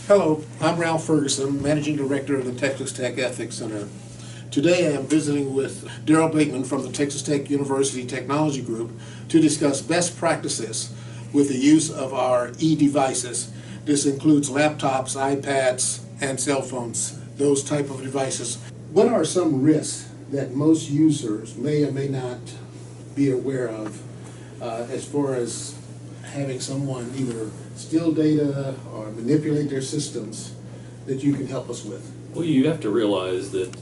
Hello, I'm Ralph Ferguson, Managing Director of the Texas Tech Ethics Center. Today I am visiting with Darrell Bateman from the Texas Tech University Technology Group to discuss best practices with the use of our e-devices. This includes laptops, iPads, and cell phones, those type of devices. What are some risks that most users may or may not be aware of as far as having someone either steal data or manipulate their systems that you can help us with? Well, you have to realize that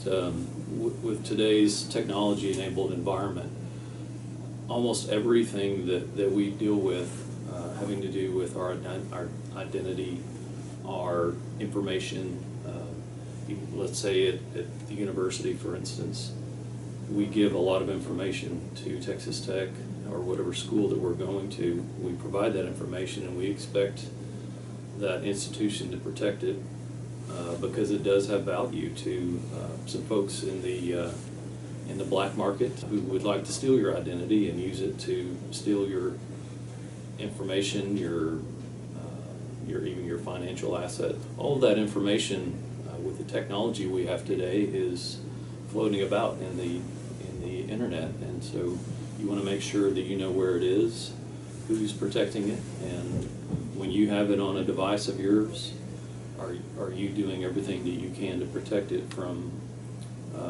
with today's technology-enabled environment, almost everything that we deal with having to do with our identity, our information, let's say at the university, for instance, we give a lot of information to Texas Tech or whatever school that we're going to. We provide that information and we expect that institution to protect it because it does have value to some folks in the black market who would like to steal your identity and use it to steal your information, even your financial asset. All of that information with the technology we have today is floating about in the internet, and so you want to make sure that you know where it is, who's protecting it, and when you have it on a device of yours, are you doing everything that you can to protect it from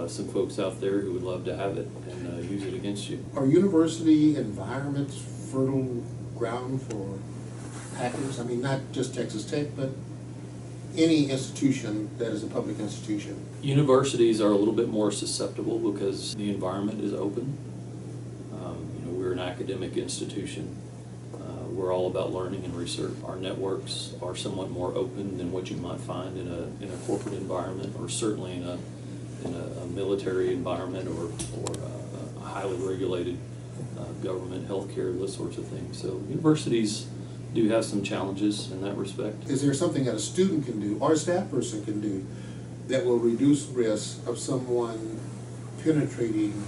some folks out there who would love to have it and use it against you. Are university environments fertile ground for hackers? I mean, not just Texas Tech, but any institution that is a public institution. Universities are a little bit more susceptible because the environment is open. We're an academic institution. We're all about learning and research. Our networks are somewhat more open than what you might find in a corporate environment, or certainly in a military environment, or a highly regulated government, healthcare, those sorts of things. So universities do have some challenges in that respect. Is there something that a student can do or a staff person can do that will reduce risk of someone penetrating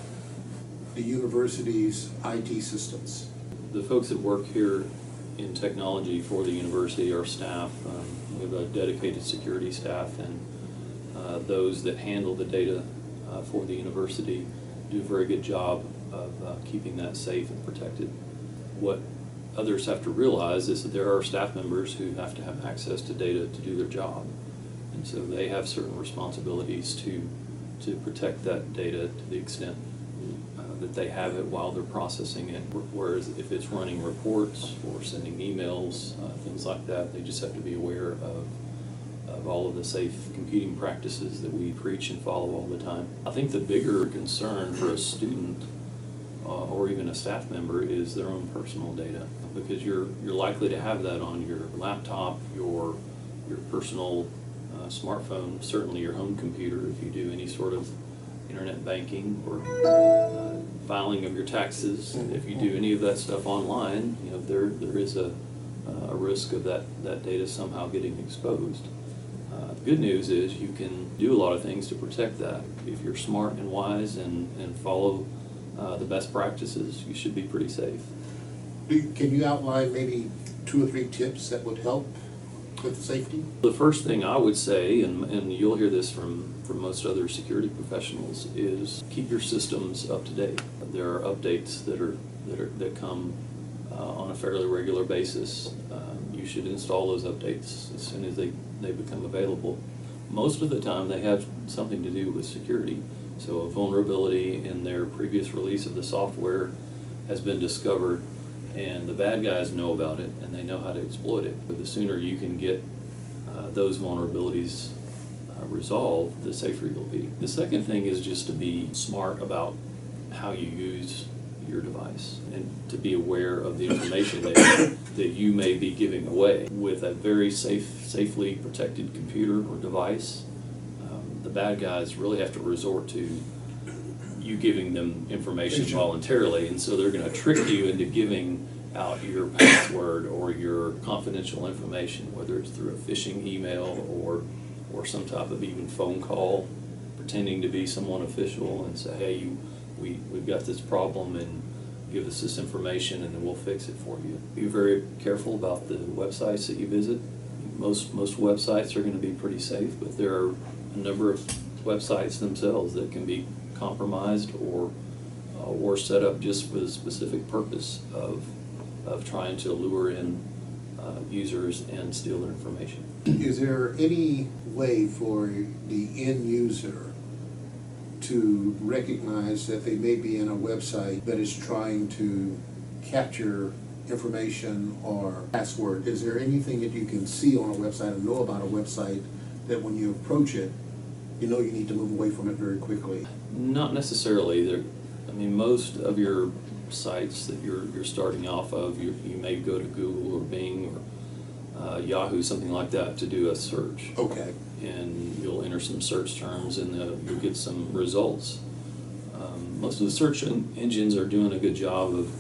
the university's IT systems? The folks that work here in technology for the university are staff. We have a dedicated security staff, and those that handle the data for the university do a very good job of keeping that safe and protected. What others have to realize is that there are staff members who have to have access to data to do their job, and so they have certain responsibilities to protect that data to the extent that they have it while they're processing it. Whereas if it's running reports or sending emails, things like that, they just have to be aware of all of the safe computing practices that we preach and follow all the time. I think the bigger concern for a student or even a staff member is their own personal data, because you're likely to have that on your laptop, your personal smartphone, certainly your home computer if you do any sort of internet banking or filing of your taxes. If you do any of that stuff online, there is a risk of that data somehow getting exposed. The good news is you can do a lot of things to protect that. If you're smart and wise and follow the best practices, you should be pretty safe. Can you outline maybe 2 or 3 tips that would help with the safety? The first thing I would say, and you'll hear this from most other security professionals, is keep your systems up to date. There are updates that come on a fairly regular basis. You should install those updates as soon as they become available. Most of the time they have something to do with security. So a vulnerability in their previous release of the software has been discovered, and the bad guys know about it and they know how to exploit it. But the sooner you can get those vulnerabilities resolved, the safer you'll be. The second thing is just to be smart about how you use your device and to be aware of the information that you may be giving away. With a very safely protected computer or device, the bad guys really have to resort to you giving them information voluntarily, and so they're going to trick you into giving out your password or your confidential information, whether it's through a phishing email or some type of even phone call, pretending to be someone official and say, hey, we've got this problem and give us this information and then we'll fix it for you. Be very careful about the websites that you visit. most websites are going to be pretty safe, but there are a number of websites themselves that can be compromised or set up just for the specific purpose of trying to lure in users and steal their information. Is there any way for the end user to recognize that they may be in a website that is trying to capture information or password? Is there anything that you can see on a website or know about a website that when you approach it, you know you need to move away from it very quickly? Not necessarily. I mean, most of your sites that you're starting off of, you may go to Google or Bing or Yahoo, something like that, to do a search. Okay. And you'll enter some search terms and you'll get some results. Most of the search engines are doing a good job of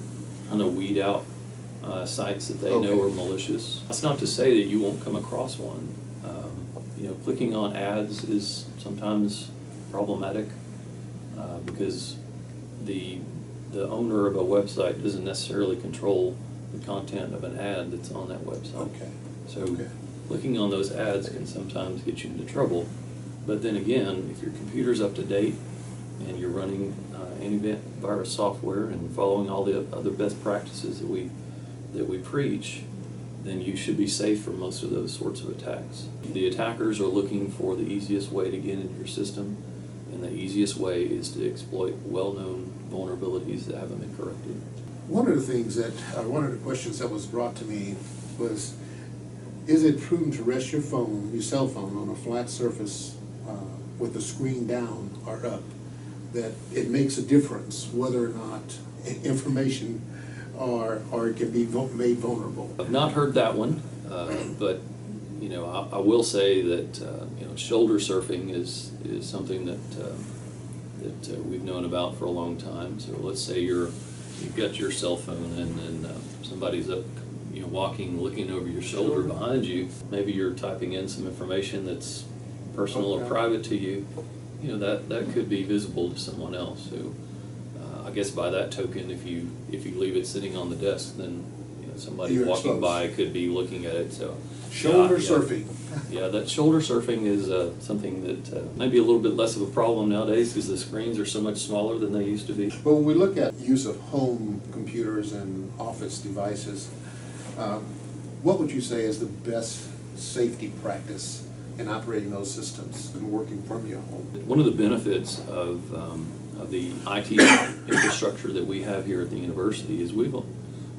trying to weed out sites that they know are malicious. That's not to say that you won't come across one. Clicking on ads is sometimes problematic because the owner of a website doesn't necessarily control the content of an ad that's on that website. Okay. So clicking on those ads can sometimes get you into trouble. But then again, if your computer's up to date and you're running antivirus software and following all the other best practices that we preach, then you should be safe from most of those sorts of attacks. The attackers are looking for the easiest way to get into your system, and the easiest way is to exploit well-known vulnerabilities that haven't been corrected. One of the things that, one of the questions that was brought to me was, is it prudent to rest your cell phone, on a flat surface with the screen down or up, that it makes a difference whether or not information or it can be made vulnerable? I've not heard that one, but I will say that shoulder surfing is something that we've known about for a long time. So let's say you've got your cell phone and somebody's up, walking, looking over your shoulder behind you. Maybe you're typing in some information that's personal or private to you. That could be visible to someone else. So I guess by that token, if you leave it sitting on the desk, then somebody You're walking exposed. by could be looking at it. So Shoulder surfing. Yeah, that shoulder surfing is something that may be a little bit less of a problem nowadays because the screens are so much smaller than they used to be. But when we look at use of home computers and office devices, what would you say is the best safety practice in operating those systems and working from your home? One of the benefits of the IT infrastructure that we have here at the university is we have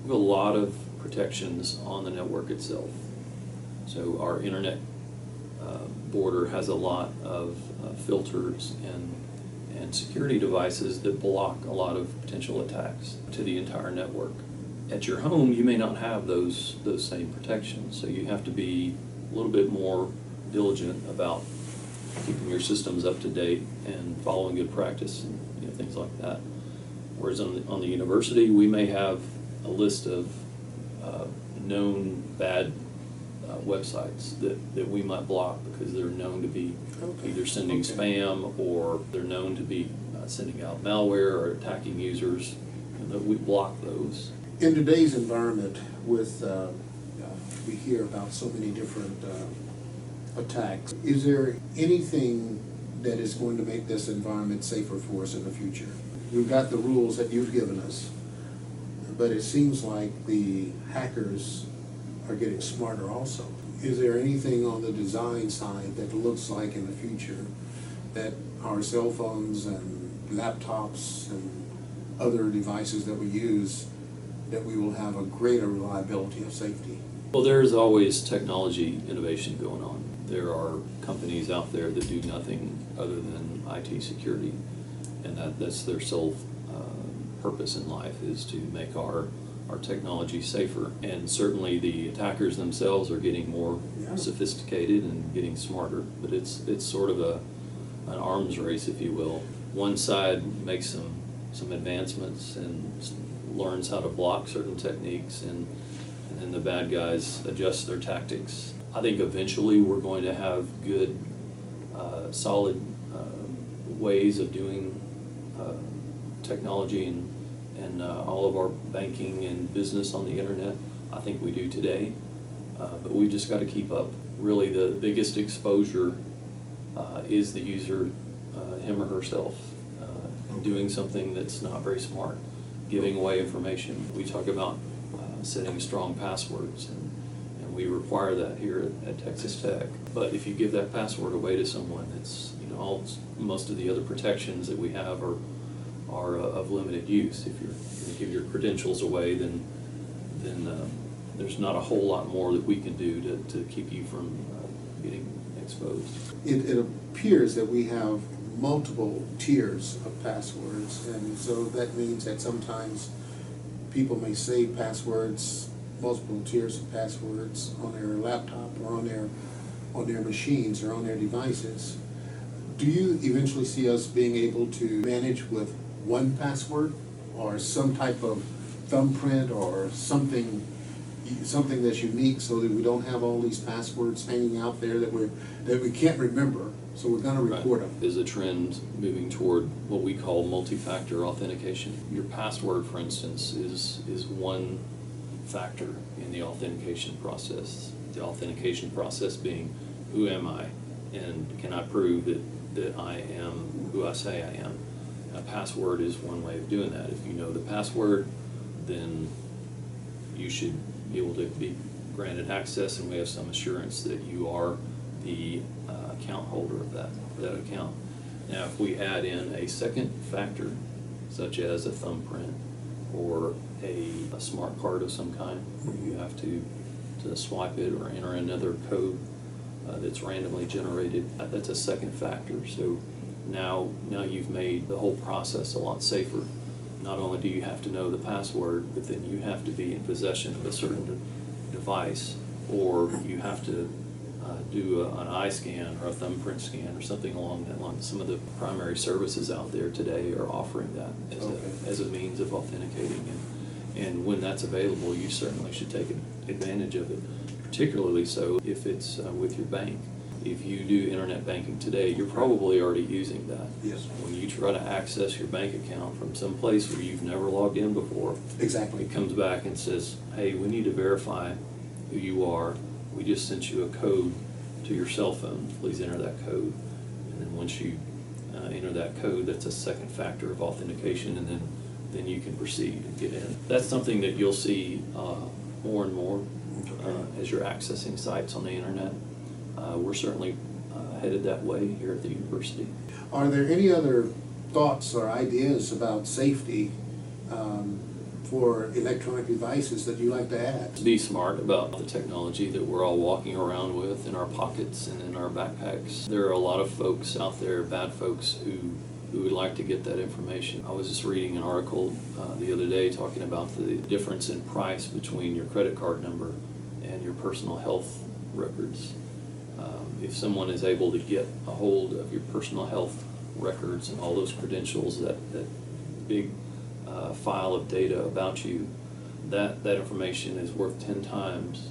a lot of protections on the network itself. So our internet border has a lot of filters and security devices that block a lot of potential attacks to the entire network. At your home, you may not have those same protections, so you have to be a little bit more diligent about keeping your systems up to date and following good practice and things like that. Whereas on the university, we may have a list of known bad websites that we might block because they're known to be either sending spam or they're known to be sending out malware or attacking users, and that we block those. In today's environment, with we hear about so many different attacks, is there anything that is going to make this environment safer for us in the future? We've got the rules that you've given us, but it seems like the hackers are getting smarter also. Is there anything on the design side that looks like in the future that our cell phones and laptops and other devices that we use, that we will have a greater reliability of safety? Well, there's always technology innovation going on. There are companies out there that do nothing other than IT security, and that's their sole purpose in life, is to make our technology safer. And certainly the attackers themselves are getting more sophisticated and getting smarter, but it's sort of an arms race, if you will. One side makes some advancements and learns how to block certain techniques, and then the bad guys adjust their tactics. I think eventually we're going to have good, solid ways of doing technology and all of our banking and business on the internet. I think we do today. But we've just got to keep up. Really, the biggest exposure is the user, him or herself, doing something that's not very smart, giving away information. We talk about setting strong passwords, and we require that here at Texas Tech. But if you give that password away to someone, it's, most of the other protections that we have are of limited use. If you're going to give your credentials away, then there's not a whole lot more that we can do to keep you from getting exposed. It appears that we have multiple tiers of passwords, and so that means that sometimes people may save passwords, multiple tiers of passwords on their laptop or on their machines or on their devices. Do you eventually see us being able to manage with one password or some type of thumbprint or something that's unique, so that we don't have all these passwords hanging out there that we can't remember, so we're going to record them? There's a trend moving toward what we call multi-factor authentication. Your password, for instance, is one factor in the authentication process. The authentication process being, who am I, and can I prove that I am who I say I am? A password is one way of doing that. If you know the password, then you should be able to be granted access, and we have some assurance that you are the account holder of that account. Now, if we add in a second factor, such as a thumbprint or a smart card of some kind, where you have to swipe it or enter another code that's randomly generated, that's a second factor. So now you've made the whole process a lot safer. Not only do you have to know the password, but then you have to be in possession of a certain device, or you have to do an eye scan or a thumbprint scan or something along that line. Some of the primary services out there today are offering that as a means of authenticating, and when that's available, you certainly should take advantage of it, particularly so if it's with your bank. If you do internet banking today, you're probably already using that. Yes. When you try to access your bank account from some place where you've never logged in before, Exactly. it comes back and says, hey, we need to verify who you are. We just sent you a code to your cell phone. Please enter that code. And then once you enter that code, that's a second factor of authentication, and then you can proceed and get in. That's something that you'll see more and more as you're accessing sites on the internet. We're certainly headed that way here at the university. Are there any other thoughts or ideas about safety for electronic devices that you like to add? Be smart about the technology that we're all walking around with in our pockets and in our backpacks. There are a lot of folks out there, bad folks, who would like to get that information. I was just reading an article the other day talking about the difference in price between your credit card number and your personal health records. If someone is able to get a hold of your personal health records and all those credentials, that big file of data about you, that information is worth 10 times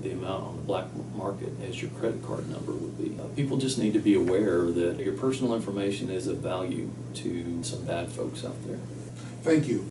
the amount on the black market as your credit card number would be. People just need to be aware that your personal information is of value to some bad folks out there. Thank you.